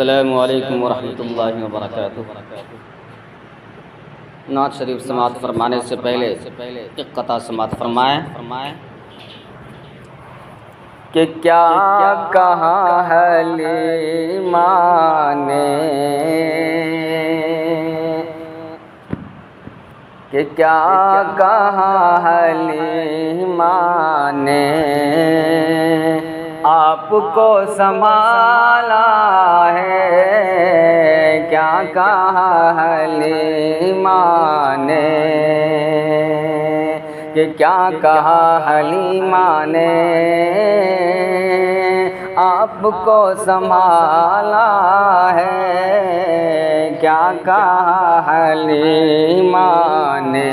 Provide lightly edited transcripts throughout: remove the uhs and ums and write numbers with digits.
अस्सलामु अलैकुम वरहमतुल्लाहि वबरकातुहू। नात शरीफ समात फरमाने से पहले एक कता समात फरमाएँ कि क्या कहा हलीमा ने, कि क्या कहा हलीमा ने आपको संभाला है। क्या कहा हलीमा ने, कि क्या कहा हलीमा ने आपको संभाला है। क्या कहा हलीमा ने,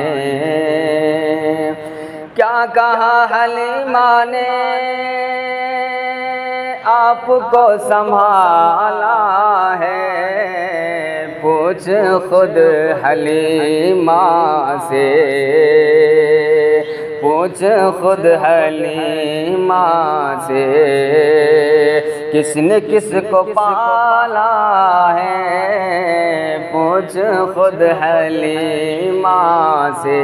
क्या कहा हलीमा ने आपको संभाला है। पूछ खुद हलीमा से, पूछ खुद हलीमा से, किसने किसको पाला है। पूछ खुद हलीमा से,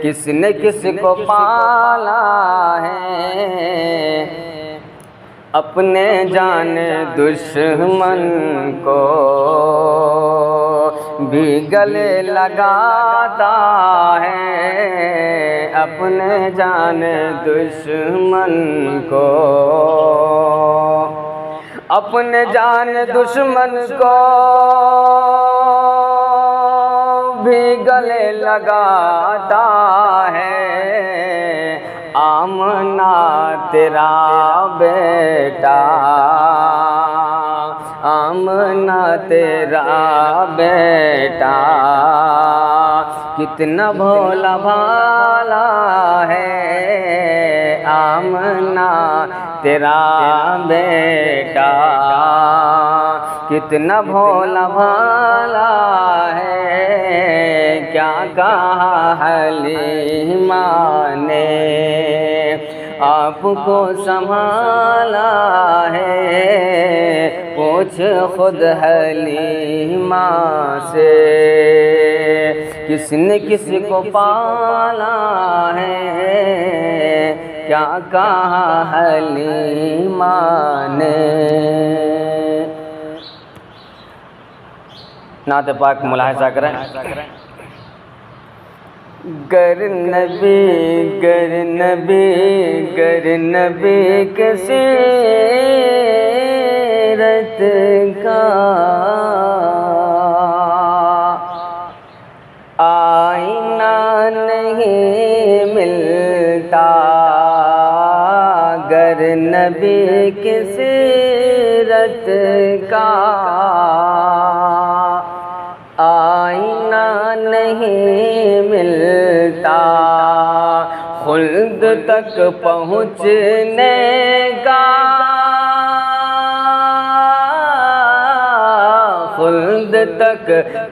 किसने किसको पाला है। अपने जाने दुश्मन को भी गले लगाता है। अपने जाने दुश्मन को, अपने जाने दुश्मन को भी गले लगाता है। आमना तेरा बेटा, आमना तेरा बेटा कितना भोला भाला है। आमना तेरा बेटा कितना भोला भाला है। क्या कहा हलीमा ने आपको संभाला है। पूछ खुद हलीमा से, किसने किसको पाला है। क्या कहा हलीमा ने। नात पाक मुलाहिजा करें। गर नबी गर नबी गर नबी के सीरत का आईना नहीं मिलता। गर नबी के सीरत का आईना नहीं मिलता। खुल्द तक पहुँचने का, खुल्द तक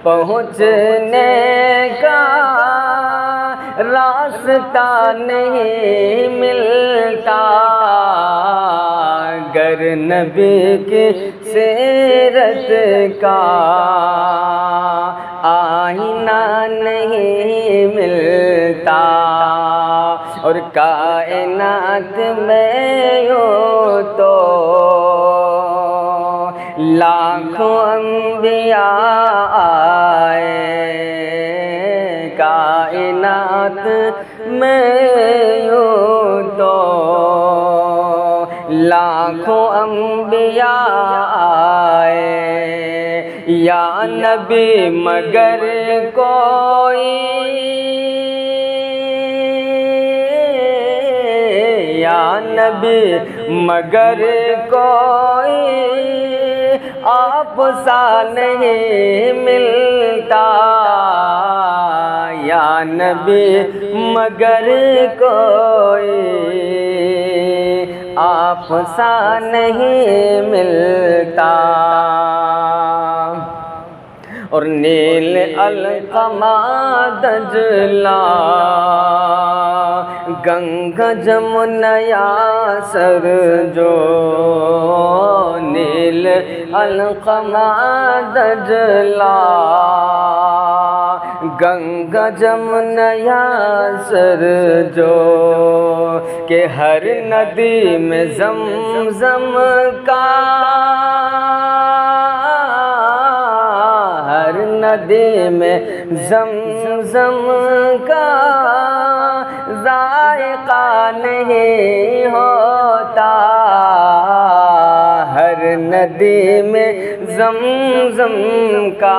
पहुँचने का रास्ता नहीं मिलता। गर नबी की सीरत का आईना नहीं मिलता। और कायनात में यूं तो लाखों अंबिया आए। कायनात में यूं तो लाखों अंबिया आए। या नबी मगर कोई, या नबी मगर कोई आप सा नहीं मिलता। या नबी मगर कोई आप सा नहीं मिलता। और नील अलकमा दजला गंगा जमुना यासर जो नील अलकमा दजला गंगा जमुना यासर जो के हर नदी में ज़मज़म का हर नदी में ज़मज़म का ज़ायक़ा नहीं होता हर नदी में ज़मज़म का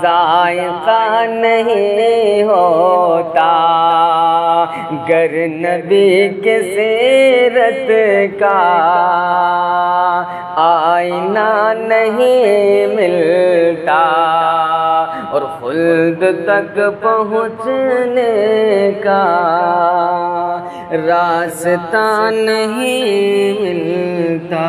ज़ायक़ा नहीं होता गर नबी के सीरत का आईना नहीं मिलता और खुल्द तक पहुँचने का रास्ता नहीं मिलता।